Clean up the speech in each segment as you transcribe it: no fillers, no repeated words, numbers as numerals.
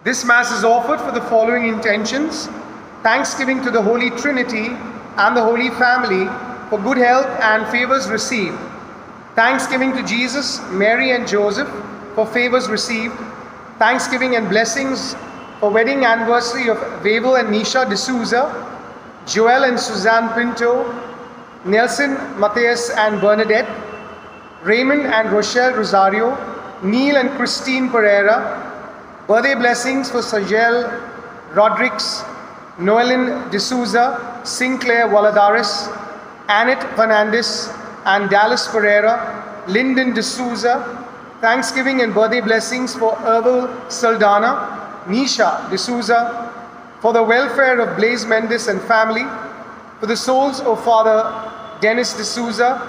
This Mass is offered for the following intentions: thanksgiving to the Holy Trinity and the Holy Family for good health and favors received, thanksgiving to Jesus, Mary and Joseph for favors received, thanksgiving and blessings for wedding anniversary of Wavell and Nisha D'Souza, Joel and Suzanne Pinto, Nelson, Matthias and Bernadette, Raymond and Rochelle Rosario, Neil and Christine Pereira. Birthday blessings for Sajel Rodriguez, Noelin D'Souza, Sinclair Valadares, Annette Fernandez and Dallas Pereira, Lyndon D'Souza. Thanksgiving and birthday blessings for Ervil Saldana, Nisha D'Souza, for the welfare of Blaise Mendes and family, for the souls of Father Dennis D'Souza,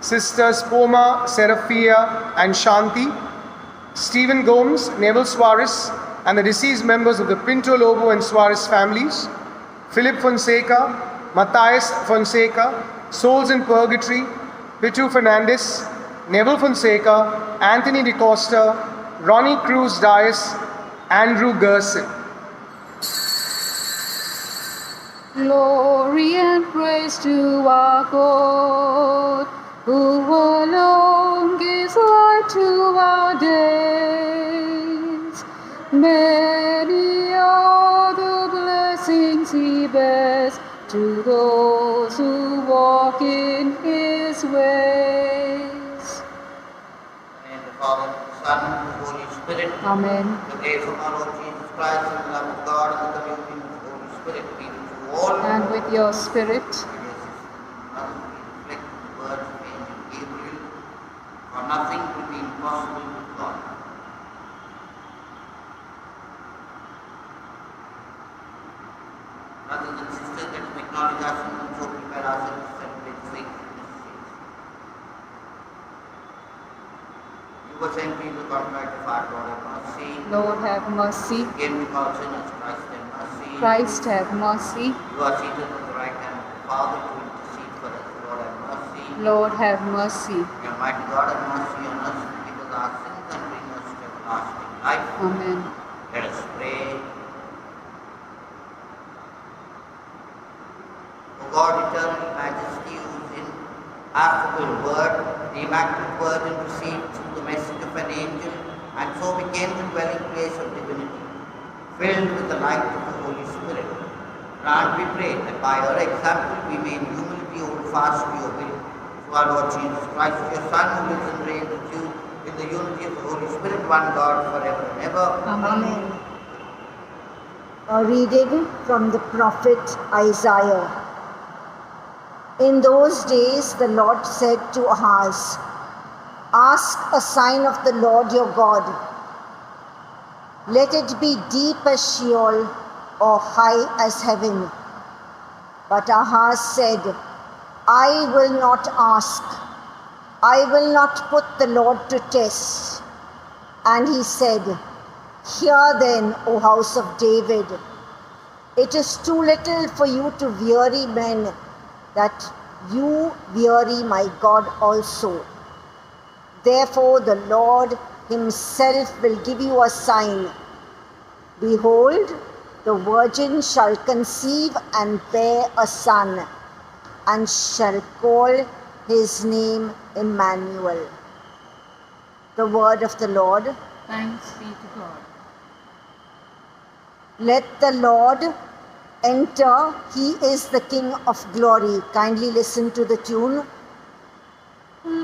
Sisters Poma, Seraphia and Shanti, Stephen Gomes, Neville Suarez, and the deceased members of the Pinto Lobo and Suarez families, Philip Fonseca, Matthias Fonseca, souls in purgatory, Pitu Fernandez, Neville Fonseca, Anthony DeCosta, Ronnie Cruz Dias, Andrew Gerson. Glory and praise to our God, who alone gives light to our days. Many are the blessings he bears to those who walk in his ways. In the Father, the Son, and the Holy Spirit. Amen. The grace of our Lord Jesus Christ and the love of God and the communion of the Holy Spirit be with you all. And with your spirit. Reflect the words of Angel Gabriel, for nothing will be impossible with God. Brothers and sisters, let us acknowledge our sins and so prepare ourselves to celebrate the sacred mysteries. You were sent me to the contract of our Lord, have mercy. Lord, have mercy. Came to call sinners, Christ have mercy. Christ, have mercy. You are seated at the right hand of the Father to intercede for us. Lord, have mercy. Lord, have mercy. May Almighty God have mercy on us, forgive us our sins, and bring us to everlasting life. Amen. Let us pray. O God, eternal majesty, whose ineffable word, the Immaculate Virgin received through the message of an angel, and so became the dwelling place of divinity, filled with the light of the Holy Spirit. Grant, we pray, that by her example we may in humility hold fast to your will. Through our Lord Jesus Christ, your Son, who lives and reigns with you in the unity of the Holy Spirit, one God, forever and ever. Amen. A reading from the prophet Isaiah. In those days the Lord said to Ahaz, "Ask a sign of the Lord your God. Let it be deep as Sheol or high as heaven." But Ahaz said, "I will not ask. I will not put the Lord to test." And he said, "Hear then, O house of David, it is too little for you to weary men, that you weary my God also. Therefore the Lord himself will give you a sign. Behold, the virgin shall conceive and bear a son, and shall call his name Emmanuel." The word of the Lord. Thanks be to God. Let the Lord enter, he is the King of glory. Kindly listen to the tune.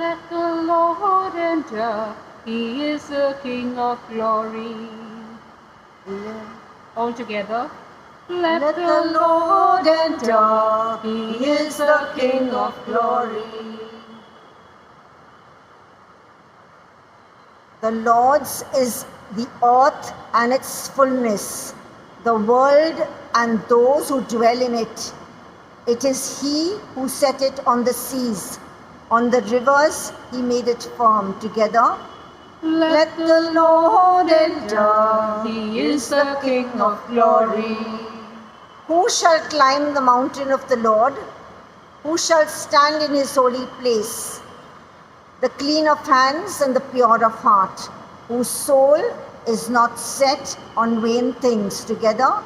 Let the Lord enter, he is the King of glory. All together. Let the Lord enter, he is the King of glory. The Lord's is the earth and its fullness, the world and those who dwell in it. It is he who set it on the seas. On the rivers he made it firm. Together. Let the Lord enter, he is the King of glory. Who shall climb the mountain of the Lord? Who shall stand in his holy place? The clean of hands and the pure of heart, whose soul is not set on vain things. Together,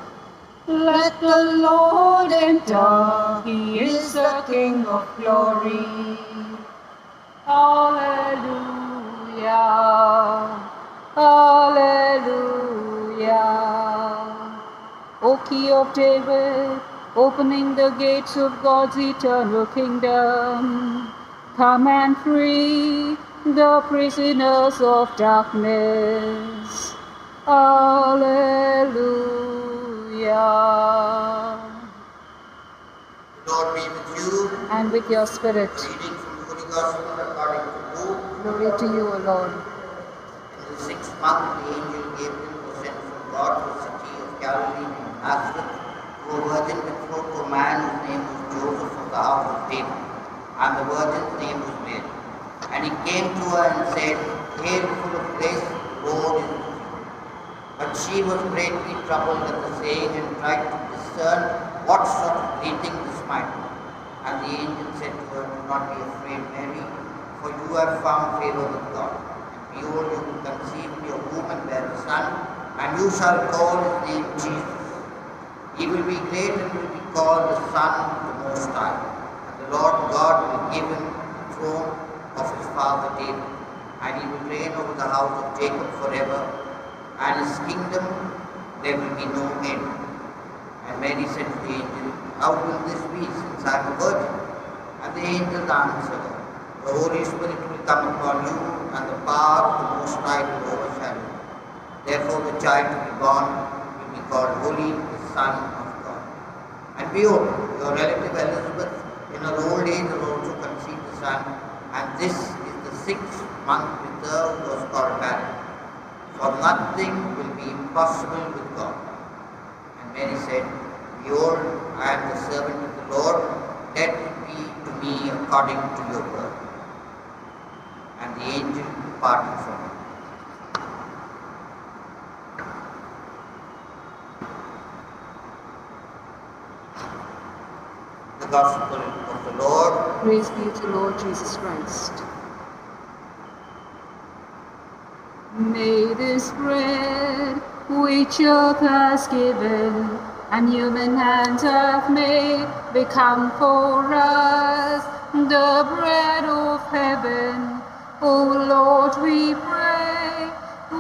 Let the Lord enter, He is the King of glory. Hallelujah, hallelujah. O Key of David, opening the gates of God's eternal kingdom, come and free the prisoners of darkness. Hallelujah. The Lord be with you. And with your spirit. Reading from the Holy Gospel according to Luke. Glory to you, O Lord. In the 6th month, the angel Gabriel was sent from God to a city of Galilee named Nazareth, to a virgin betrothed to a man whose name was Joseph of the house of David, and the virgin's name was Mary. And he came to her and said, Hail, full of grace, the Lord is with you. But she was greatly troubled at the saying and tried to discern what sort of greeting this might be. And the angel said to her, Do not be afraid, Mary, for you have found favor with God. And behold, you will conceive in your womb and bear a son, and you shall call his name Jesus. He will be great and will be called the Son of the Most High. And the Lord God will give him the throne of his father David, and he will reign over the house of Jacob forever, and his kingdom there will be no end. And Mary said to the angel, How will this be, since I am a virgin? And the angel answered her, The Holy Spirit will come upon you, and the power of the Most High will overshadow you. Therefore the child to be born will be called Holy, the Son of God. And behold, your relative Elizabeth in her old age has also conceived a son, and this is the 6th month with her who was called barren. For nothing will be impossible with God. And Mary said, Behold, I am the servant of the Lord, let it be to me according to your word. And the angel departed from her. The Gospel of the Lord. Praise be to Lord Jesus Christ. May this bread which earth has given and human hands have made become for us the bread of heaven. O Lord, we pray,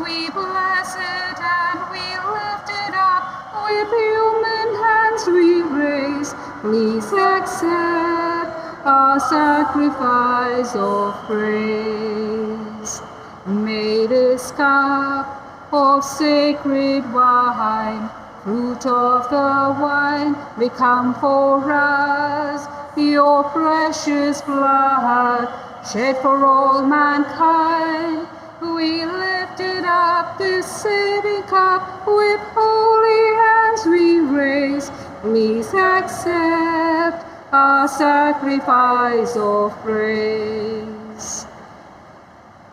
we bless it and we lift it up. With human hands we raise. Please accept our sacrifice of praise. May this cup of sacred wine, fruit of the vine, become for us your precious blood, shed for all mankind. We lift it up, this saving cup, with holy hands we raise. Please accept our sacrifice of praise.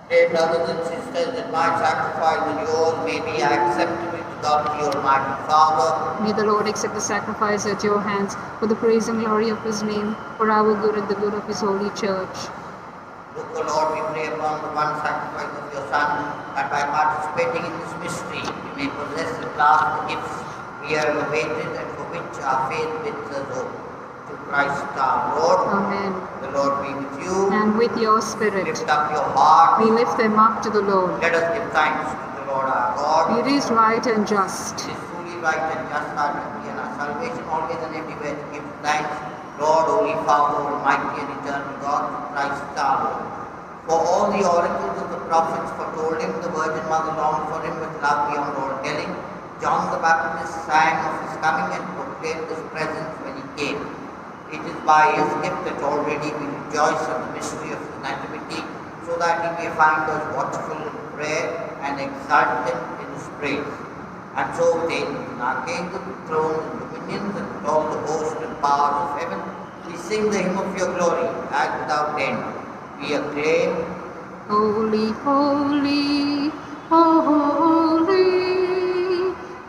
Dear brothers and sisters, that my sacrifice and yours may be acceptable to God the Almighty Father. May the Lord accept the sacrifice at your hands for the praise and glory of His name, for our good and the good of His holy church. Look, O Lord, we pray upon the one sacrifice of your Son, that by participating in this mystery, we may possess at last the gifts we have awaited and for which our faith bids us hope. To Christ our Lord. Amen. The Lord be with you. And with your spirit, Lift up your heart. we lift them up to the Lord. Let us give thanks to the Lord our God. It is right and just. It is truly right and just our duty and our salvation always and everywhere to give thanks, Lord, Holy Father, Almighty and eternal God, to Christ our Lord. For all the oracles of the prophets foretold him, the Virgin Mother longed for him with love beyond all telling. John the Baptist sang of his coming and proclaimed his presence when he came. It is by his gift that already we rejoice in the mystery of the Nativity, so that he may find us watchful in prayer and exultant in his praise. And so with angels and archangels, thrones and dominions, and with all the hosts and powers of heaven, we sing the hymn of your glory, as without end we acclaim. Holy, holy, holy,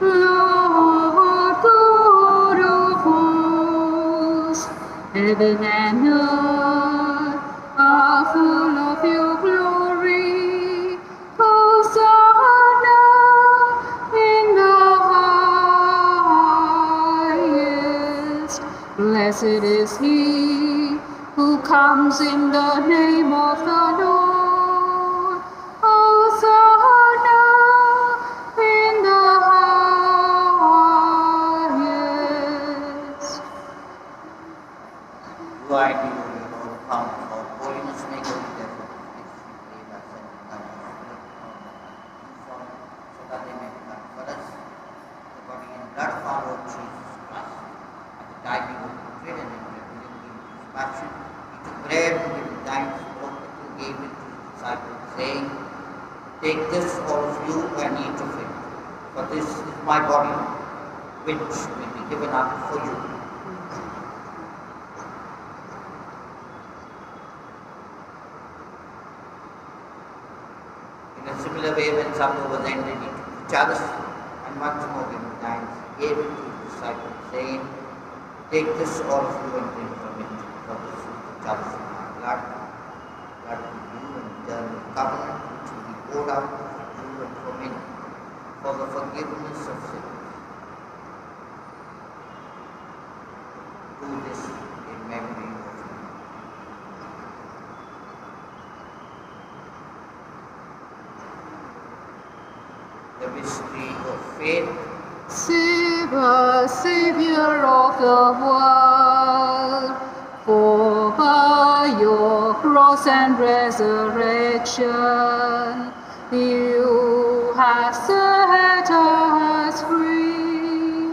Lord God of hosts. Heaven and earth are full of your glory. Hosanna Blessed is he who comes in the name of the Lord. Hosanna in the highest. Do I do your Lord come for holiness, make holy therefore makes we pray by sending down your Spirit so that they may become for us the body and blood of our Lord Jesus Christ. At the time he was betrayed and revealing him his passion, he took bread and giving thanks, broke it and gave it to his disciples, saying, Take this, all of you, and eat of it, for this is my body, which will be given up for you. In a similar way, when supper was ended, he took the chalice, and once more giving thanks, he gave it to his disciples, saying, Take this, all of you, and drink from it, for this is the chalice of my blood, blood of you and eternal covenant, which will be poured out for you and for many, for the forgiveness of sins. Do this in memory of me. The mystery of faith. Save us, Savior of the world, for by your cross and resurrection, you have set us free.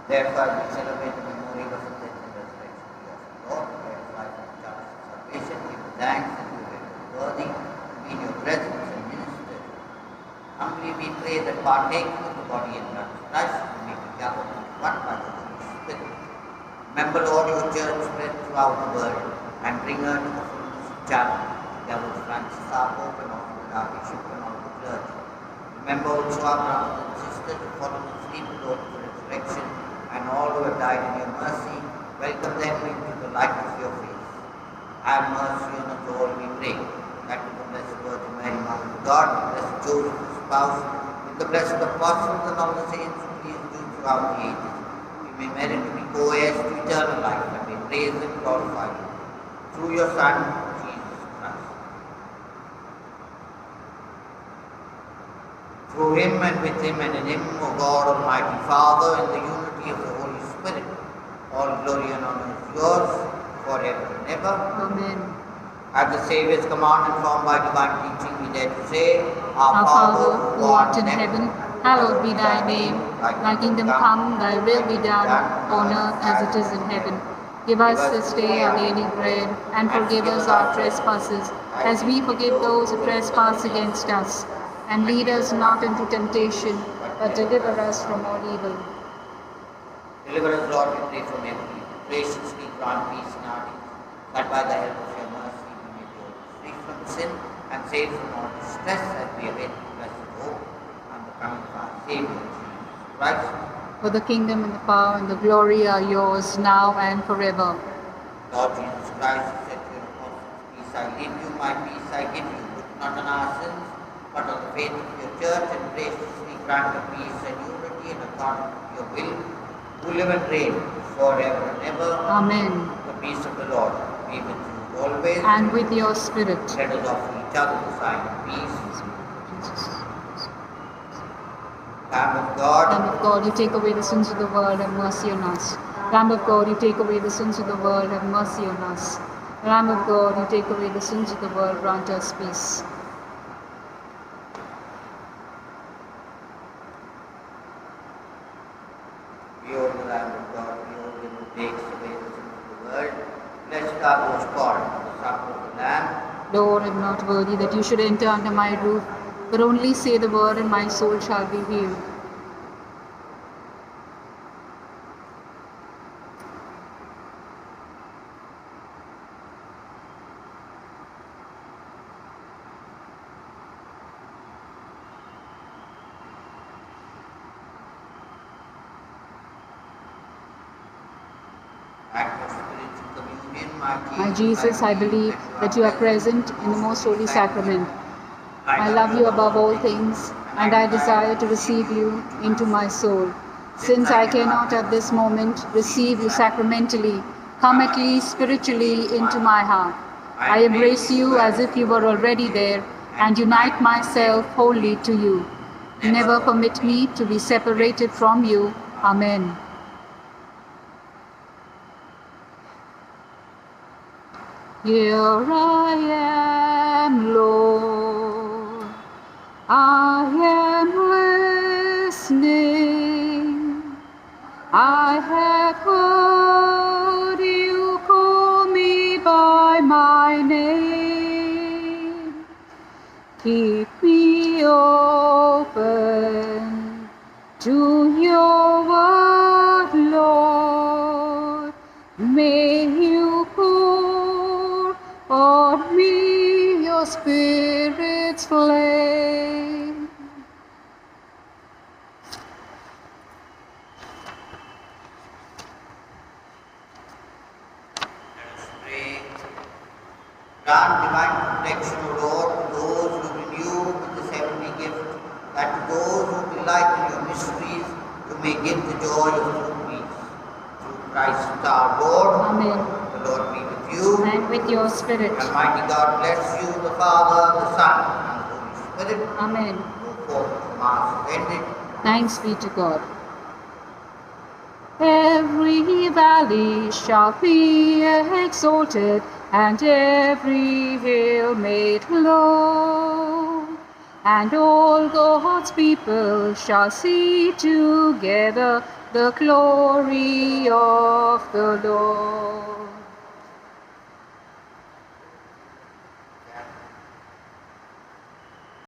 Therefore, we celebrate the memorial of the death and resurrection of our Lord, who has life and chance of salvation. Give thanks that you are worthy to be in your presence and minister. Humbly we pray that partaking of the body and blood of Christ, we may be gathered into one by the Holy Spirit. Remember, Lord, your church spread throughout the world, and bring her to the fullness of charity, together with Francis our Pope and also with our Bishop and all the clergy. Remember also our brothers and sisters who follow the sleep, Lord, of the resurrection, and all who have died in your mercy. Welcome them into the light of your face. Have mercy on us all, we pray, that with the Blessed Virgin Mary, Mother of God, the Blessed Joseph, his spouse, with the blessed apostles and all the saints who please do throughout the ages, we may merit to be co-heirs to eternal life, and may praise and glorify you. Through your Son, Jesus Christ. Through him and with him and in him, O God, Almighty Father, in the unity of the Holy Spirit, all glory and honor is yours, forever and ever. Amen. At the Saviour's command, informed by divine teaching, we dare to say, Our Father, who art in heaven, hallowed be thy name. Thy kingdom come, thy will be done, on earth as it is in heaven. Give us this day our daily bread, and forgive us our trespasses, as we forgive those who trespass against us. And lead us not into temptation, but deliver us from all evil. Deliver us, Lord, we pray, from every evil. Graciously grant peace in our days, that by the help of your mercy we may be always free from sin and saved from all distress, as we await the blessed hope and the coming of our Saviour, Jesus Christ. For the kingdom and the power and the glory are yours, now and forever. Lord Jesus Christ, you said to your apostles, Peace I leave you, my peace I give you. Look not on our sins, but on the faith of your church, and graciously grant her peace and unity in accordance with your will, who live and reign forever and ever. Amen. The peace of the Lord be with you always. And with your spirit. Let us offer each other the sign of peace. Lamb of God, Lamb of God, you take away the sins of the world, have mercy on us. Lamb of God, you take away the sins of the world, have mercy on us. Lamb of God, you take away the sins of the world, grant us peace. behold the Lamb of God, behold him who takes away the sins of the world. Blessed are those called to the supper of the Lamb. Lord, I am not worthy that you should enter under my roof, but only say the word, and my soul shall be healed. Act of spiritual communion, My Jesus, I believe that you are present in the most holy sacrament. I love you above all things, and I desire to receive you into my soul. Since I cannot at this moment receive you sacramentally, come at least spiritually into my heart. I embrace you as if you were already there and unite myself wholly to you. Never permit me to be separated from you. Amen. Here I am, Lord. I am listening. I have heard you call me by my name. Keep me open to your word, Lord. May you pour on me your Spirit's flame. Let us pray. Grant divine protection, O Lord, to those who renew with this heavenly gift, that to those who delight in your mysteries, you may give the joy of true peace. Through Christ our Lord. Amen. The Lord be with you. And with your spirit. Almighty God bless you, the Father, the Son, and the Holy Spirit. Amen. Go forth, the Mass is ended. Thanks be to God. Every valley shall be exalted, and every hill made low. And all God's people shall see together the glory of the Lord.